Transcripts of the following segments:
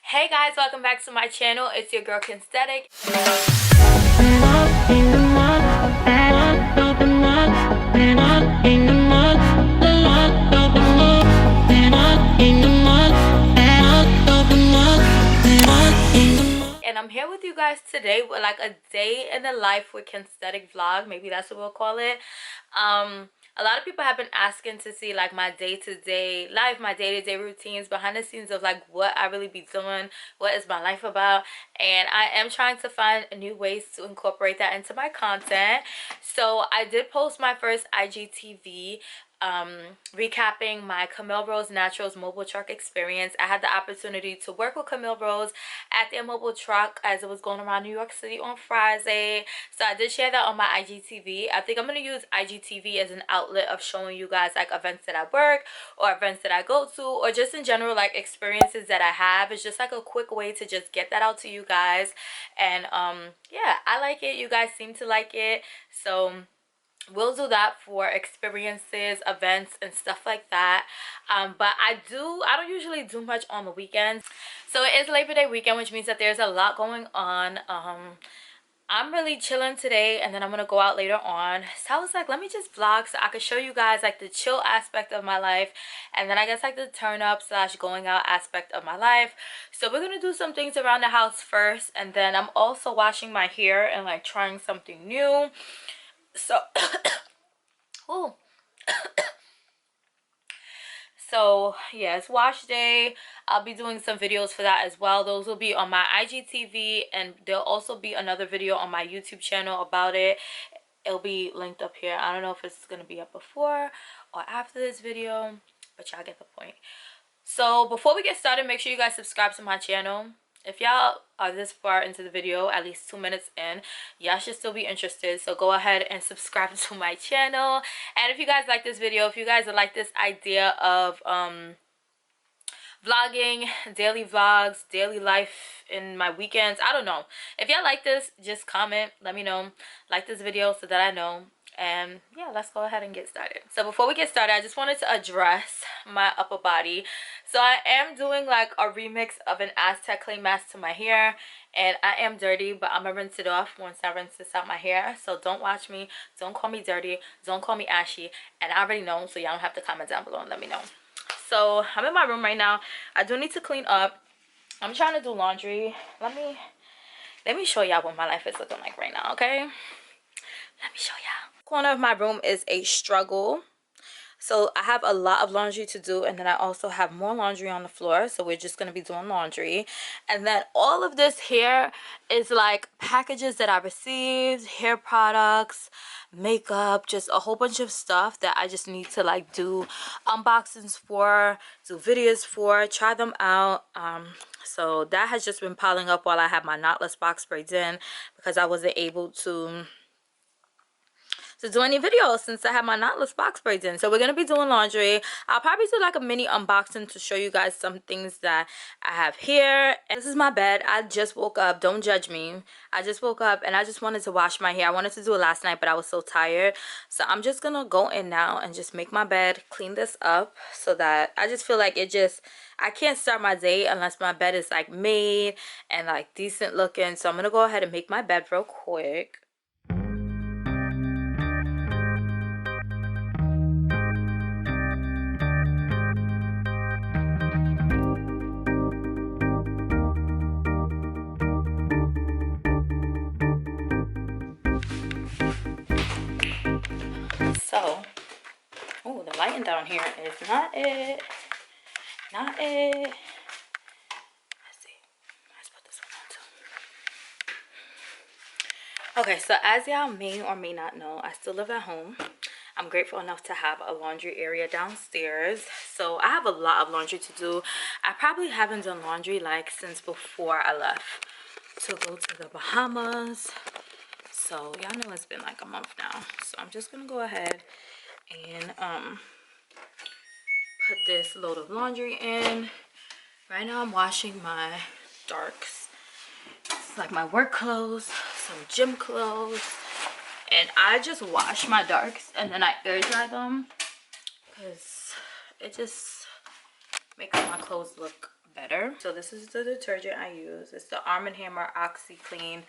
Hey guys, welcome back to my channel. It's your girl Kensthetic. And I'm here with you guys today with like a day in the life with Kensthetic vlog. Maybe that's what we'll call it. A lot of people have been asking to see like my day-to-day life, my day-to-day routines, behind the scenes of like what I really be doing, what is my life about. And I am trying to find new ways to incorporate that into my content. So I did post my first IGTV recapping my Camille Rose Naturals mobile truck experience. I had the opportunity to work with Camille Rose at their mobile truck as it was going around New York City on Friday. So I did share that on my IGTV. I think I'm going to use IGTV as an outlet of showing you guys like events that I work or events that I go to, or just in general like experiences that I have. It's just like a quick way to just get that out to you guys. And yeah, I like it. You guys seem to like it. So we'll do that for experiences, events, and stuff like that. But I don't usually do much on the weekends. So it is Labor Day weekend, which means that there's a lot going on. I'm really chilling today, and then I'm gonna go out later on. So I was like, let me just vlog so I could show you guys like the chill aspect of my life, and then I guess like the turn up / going out aspect of my life. So we're gonna do some things around the house first, and then I'm also washing my hair and like trying something new. So oh so yeah, it's wash day. I'll be doing some videos for that as well. Those will be on my IGTV, and there'll also be another video on my YouTube channel about it. It'll be linked up here. I don't know if it's gonna be up before or after this video, but y'all get the point. So before we get started, make sure you guys subscribe to my channel. If y'all are this far into the video, at least 2 minutes in, y'all should still be interested. So go ahead and subscribe to my channel. And if you guys like this video, if you guys like this idea of vlogging, daily vlogs, daily life in my weekends, I don't know. If y'all like this, just comment, let me know. Like this video so that I know. And yeah, let's go ahead and get started. So before we get started, I just wanted to address my upper body. So I am doing like a remix of an Aztec clay mask to my hair, and I am dirty, but I'm gonna rinse it off once I rinse this out my hair. So don't watch me, don't call me dirty, don't call me ashy, and I already know, so y'all don't have to comment down below and let me know. So I'm in my room right now. I do need to clean up. I'm trying to do laundry. Let me show y'all what my life is looking like right now, okay? Let me show y'all. Corner of my room is a struggle. So I have a lot of laundry to do, and then I also have more laundry on the floor, so we're just going to be doing laundry. And then all of this here is like packages that I received, hair products, makeup, just a whole bunch of stuff that I just need to like do unboxings for, do videos for, try them out. So that has just been piling up while I have my knotless box braids in, because I wasn't able to do any videos since I have my knotless box braids in. So we're gonna be doing laundry. I'll probably do like a mini unboxing to show you guys some things that I have here. And this is my bed. I just woke up. Don't judge me. I just woke up and I just wanted to wash my hair. I wanted to do it last night, but I was so tired. So I'm just gonna go in now and just make my bed, clean this up, so that I just feel like I can't start my day unless my bed is like made and like decent looking. So I'm gonna go ahead and make my bed real quick. So, oh, the lighting down here is not it. Not it. Let's see. Let's put this one on too. Okay, so as y'all may or may not know, I still live at home. I'm grateful enough to have a laundry area downstairs. So I have a lot of laundry to do. I probably haven't done laundry like since before I left to go to the Bahamas. So y'all know it's been like a month now. So I'm just gonna go ahead and put this load of laundry in. Right now I'm washing my darks. It's like my work clothes, some gym clothes, and I just wash my darks and then I air dry them because it just makes my clothes look better. So this is the detergent I use. It's the Arm & Hammer OxyClean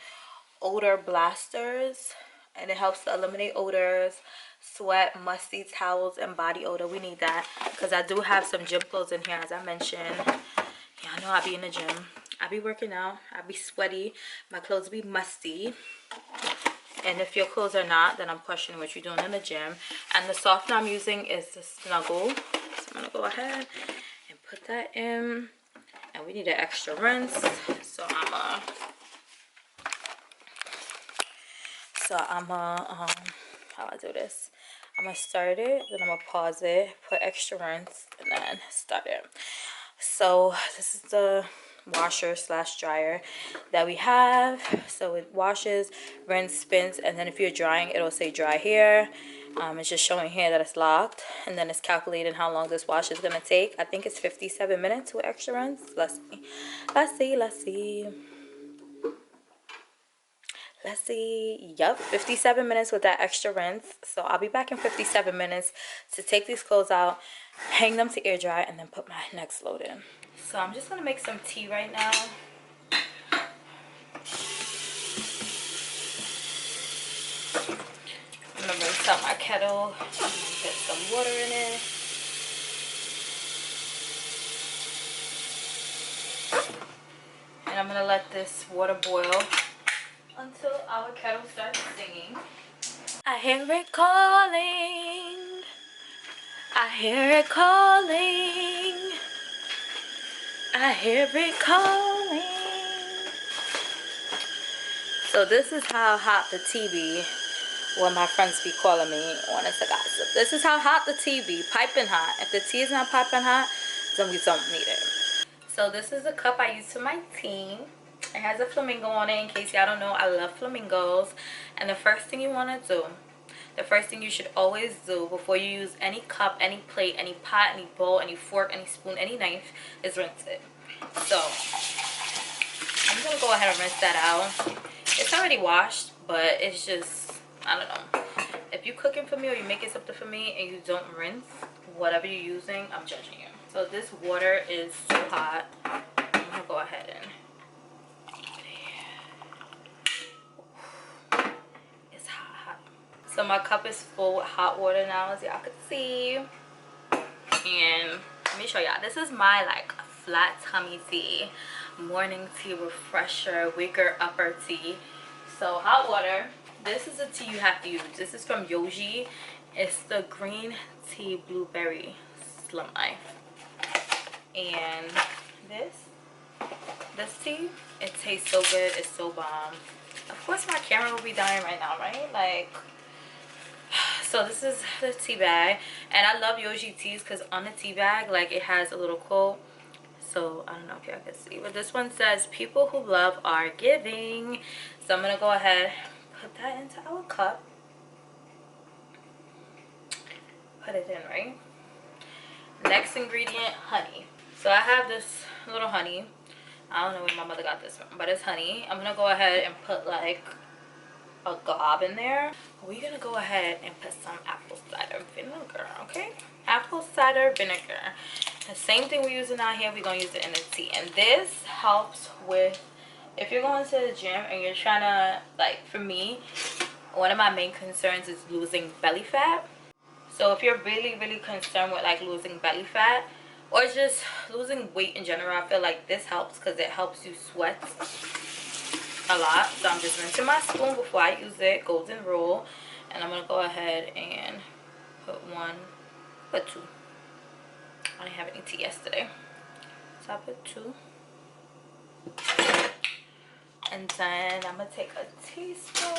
Odor Blasters, and it helps to eliminate odors, sweat, musty towels, and body odor. We need that because I do have some gym clothes in here, as I mentioned. Yeah, I know I be in the gym. I be working out. I be sweaty. My clothes be musty. And if your clothes are not, then I'm questioning what you're doing in the gym. And the softener I'm using is the Snuggle. So I'm gonna go ahead and put that in. And we need an extra rinse. So how I do this? I'm gonna start it, then I'm gonna pause it, put extra rinse, and then start it. So this is the washer / dryer that we have. So it washes, rinse, spins, and then if you're drying, it'll say dry here. It's just showing here that it's locked, and then it's calculating how long this wash is gonna take. I think it's 57 minutes with extra rinse. Let's see. Yup, 57 minutes with that extra rinse. So I'll be back in 57 minutes to take these clothes out, hang them to air dry, and then put my next load in. So I'm just gonna make some tea right now. I'm gonna rinse out my kettle and put some water in it. And I'm gonna let this water boil until our kettle starts singing. I hear it calling. I hear it calling. I hear it calling. So this is how hot the tea be when my friends be calling me wanting to gossip. This is how hot the tea be, piping hot. If the tea is not piping hot, then we don't need it. So this is a cup I use for my tea. It has a flamingo on it. In case y'all don't know, I love flamingos. And the first thing you want to do, the first thing you should always do before you use any cup, any plate, any pot, any bowl, any fork, any spoon, any knife, is rinse it. So I'm gonna go ahead and rinse that out. It's already washed, but it's just, I don't know. If you're cooking for me or you're making something for me and you don't rinse whatever you're using, I'm judging you. So this water is so hot. I'm gonna go ahead and it's hot. So my cup is full with hot water now, as y'all can see. And let me show y'all. This is my like flat tummy tea, morning tea refresher, waker upper tea. So hot water. This is the tea you have to use. This is from Yoji. It's the green tea blueberry slim life. And this tea, it tastes so good. It's so bomb. Of course my camera will be dying right now, right? Like, so this is the tea bag, and I love Yoji teas because on the tea bag, like, it has a little quote. So I don't know if y'all can see, but this one says people who love are giving. So I'm gonna go ahead, put that into our cup, put it in, right? Next ingredient, honey. So I have this little honey. I don't know where my mother got this from, but it's honey. I'm gonna go ahead and put like a glob in there. We're gonna go ahead and put some apple cider vinegar, okay? Apple cider vinegar. The same thing we're using out here, we're gonna use it in the tea. And this helps with, if you're going to the gym and you're trying to, like, for me, one of my main concerns is losing belly fat. So if you're really concerned with like losing belly fat or just losing weight in general, I feel like this helps because it helps you sweat a lot. So I'm just rinsing my spoon before I use it, golden rule, and I'm gonna go ahead and put two. I didn't have any tea yesterday, so I put 2. And then I'm gonna take a teaspoon,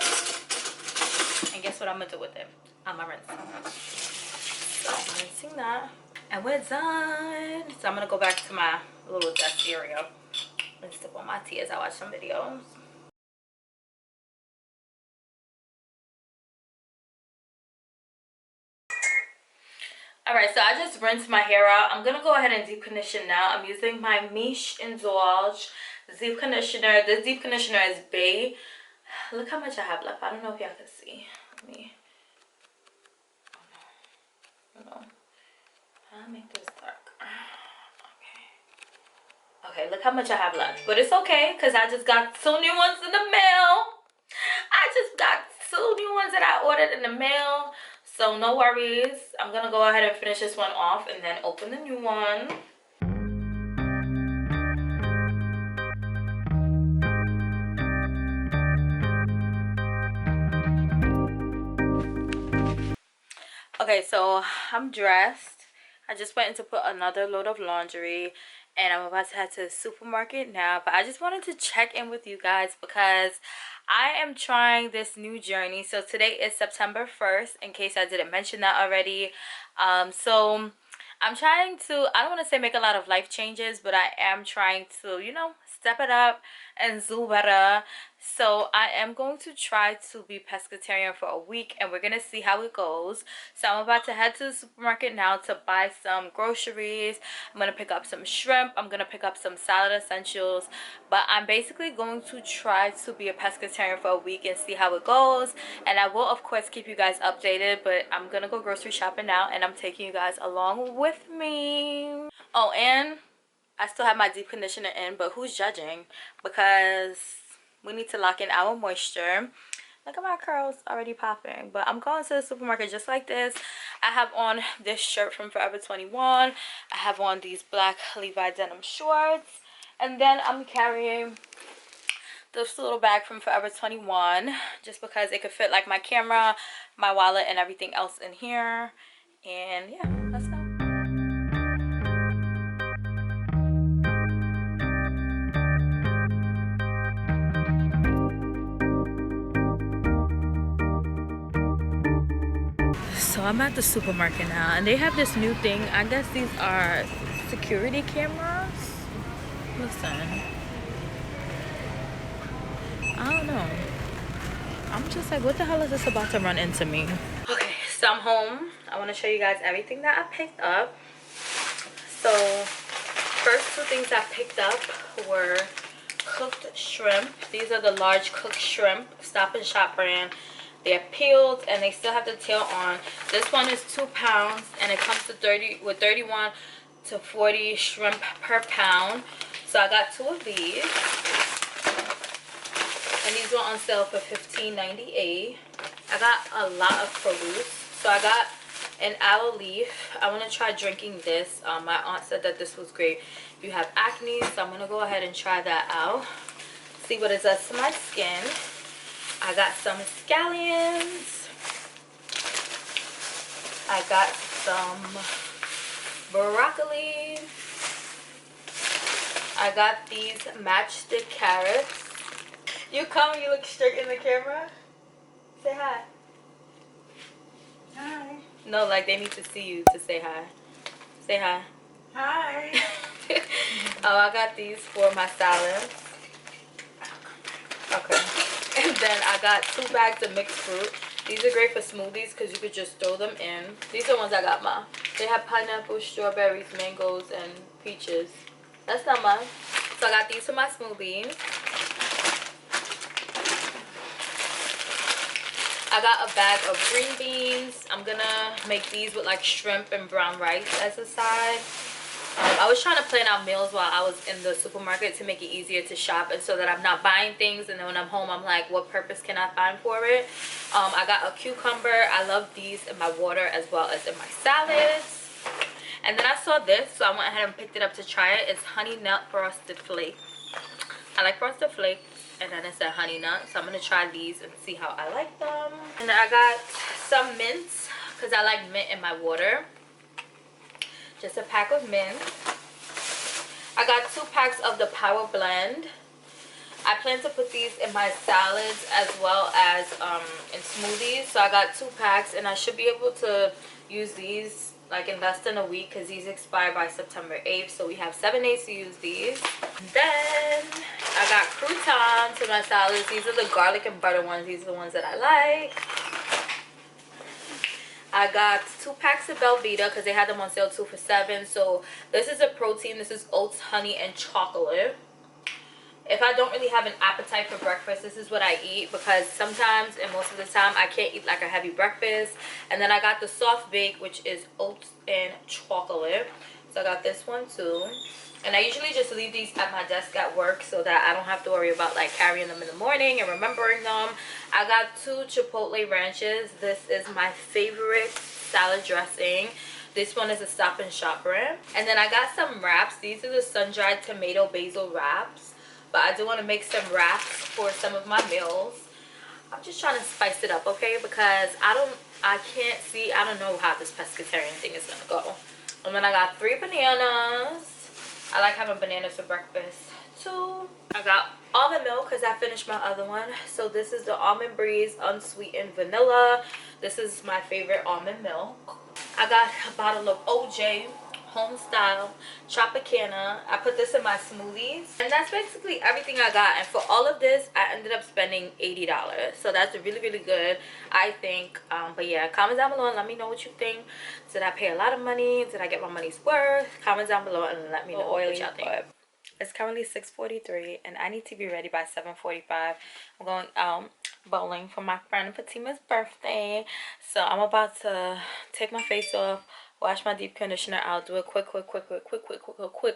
and guess what I'm gonna do with it? I'm gonna rinse. So I'm rinsing that, and we're done. So I'm gonna go back to my little desk area and sip on my tea as I watch some videos. Alright, so I just rinsed my hair out. I'm gonna go ahead and deep condition now. I'm using my Miche Indulge deep conditioner. This deep conditioner is Bay. Look how much I have left. I don't know if y'all can see. Let me, oh no, I'll make this dark. Okay. Okay, look how much I have left. But it's okay, because I just got 2 new ones in the mail. I just got 2 new ones that I ordered in the mail. So no worries. I'm going to go ahead and finish this one off and then open the new one. Okay, so I'm dressed. I just went in to put another load of laundry and I'm about to head to the supermarket now. But I just wanted to check in with you guys because I am trying this new journey. So today is September 1st, in case I didn't mention that already. So I'm trying to, I don't want to say make a lot of life changes, but I am trying to, you know, step it up and do better. So I am going to try to be pescatarian for a week and we're gonna see how it goes. So I'm about to head to the supermarket now to buy some groceries. I'm gonna pick up some shrimp, I'm gonna pick up some salad essentials, but I'm basically going to try to be a pescatarian for a week and see how it goes. And I will of course keep you guys updated, but I'm gonna go grocery shopping now and I'm taking you guys along with me. Oh, and I still have my deep conditioner in, but who's judging? Because we need to lock in our moisture. Look at my curls already popping. But I'm going to the supermarket just like this. I have on this shirt from Forever 21. I have on these black Levi denim shorts. And then I'm carrying this little bag from Forever 21. Just because it could fit like my camera, my wallet, and everything else in here. And yeah, let's go. So I'm at the supermarket now and they have this new thing. I guess these are security cameras. Listen, I don't know. I'm just like, what the hell is this about to run into me? Okay, so I'm home. I want to show you guys everything that I picked up. So first 2 things I picked up were cooked shrimp. These are the large cooked shrimp, Stop and Shop brand. They're peeled and they still have the tail on. This one is 2 pounds and it comes to 31 to 40 shrimp per pound. So I got 2 of these. And these were on sale for $15.98. I got a lot of produce. So I got an aloe leaf. I want to try drinking this. My aunt said that this was great if you have acne. So I'm going to go ahead and try that out. See what it does to my skin. I got some scallions. I got some broccoli. I got these matchstick carrots. You come, you look straight in the camera. Say hi. Hi. No, like they need to see you to say hi. Say hi. Hi. Oh, I got these for my salad. Okay. And then I got 2 bags of mixed fruit. These are great for smoothies because you could just throw them in. These are the ones I got mine. They have pineapple, strawberries, mangoes, and peaches. That's not mine. So I got these for my smoothies. I got a bag of green beans. I'm gonna make these with like shrimp and brown rice as a side. I was trying to plan out meals while I was in the supermarket to make it easier to shop and so that I'm not buying things and then when I'm home I'm like, what purpose can I find for it? I got a cucumber. I love these in my water as well as in my salads. And then I saw this, so I went ahead and picked it up to try it. It's honey nut frosted flakes. I like frosted flakes, and then it said honey nut, so I'm gonna try these and see how I like them. And then I got some mints because I like mint in my water. Just a pack of mint. I got 2 packs of the Power Blend. I plan to put these in my salads as well as in smoothies. So I got 2 packs and I should be able to use these like in less than a week because these expire by September 8th. So we have 7 days to use these. Then I got croutons in my salads. These are the garlic and butter ones. These are the ones that I like. I got 2 packs of Belvita because they had them on sale 2 for $7. So this is a protein. This is oats, honey, and chocolate. If I don't really have an appetite for breakfast, this is what I eat because sometimes and most of the time I can't eat like a heavy breakfast. And then I got the soft bake, which is oats and chocolate. So I got this one too. And I usually just leave these at my desk at work so that I don't have to worry about like carrying them in the morning and remembering them. I got 2 Chipotle ranches. This is my favorite salad dressing. This one is a Stop and Shop brand. And then I got some wraps. These are the sun-dried tomato basil wraps. But I do want to make some wraps for some of my meals. I'm just trying to spice it up, okay? Because I don't know how this pescatarian thing is gonna go. And then I got 3 bananas. I like having bananas for breakfast too. I got almond milk because I finished my other one. So this is the Almond Breeze unsweetened vanilla. This is my favorite almond milk. I got a bottle of OJ home style Tropicana. I put this in my smoothies, and that's basically everything I got. And for all of this I ended up spending $80, so that's really good, I think. But yeah, comment down below and let me know what you think. Did I pay a lot of money? Did I get my money's worth? Comment down below and let me know what y'all think. It's currently 6:43 and I need to be ready by 7:45. I'm going out bowling for my friend Fatima's birthday, so I'm about to take my face off, wash my deep conditioner out, do a quick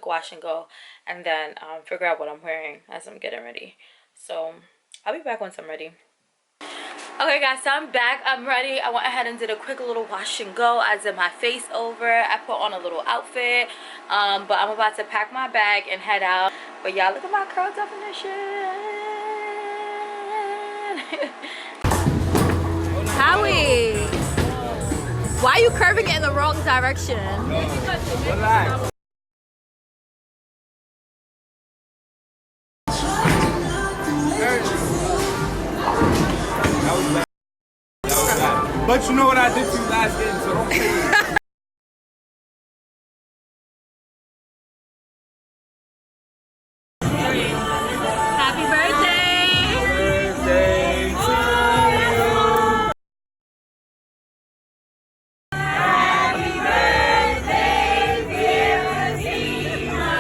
wash and go, and then figure out what I'm wearing as I'm getting ready. So I'll be back once I'm ready. Okay guys, so I'm back. I'm ready. I went ahead and did a quick little wash and go. I did my face over. I put on a little outfit, but I'm about to pack my bag and head out. But y'all, look at my curl definition. Howie, why are you curving it in the wrong direction? Relax. But you know what I did to you last game, so don't say it. Happy birthday! Birthday to you. Happy birthday, dear Fatima.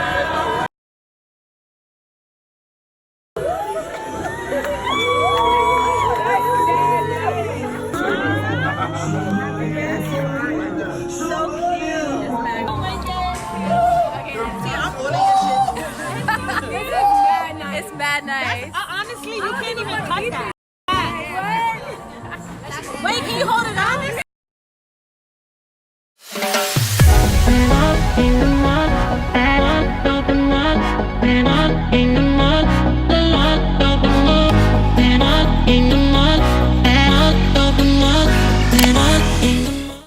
So cute. Oh my God. See, I'm ordering your shit. It's mad nice. Honestly, you can't even cut that.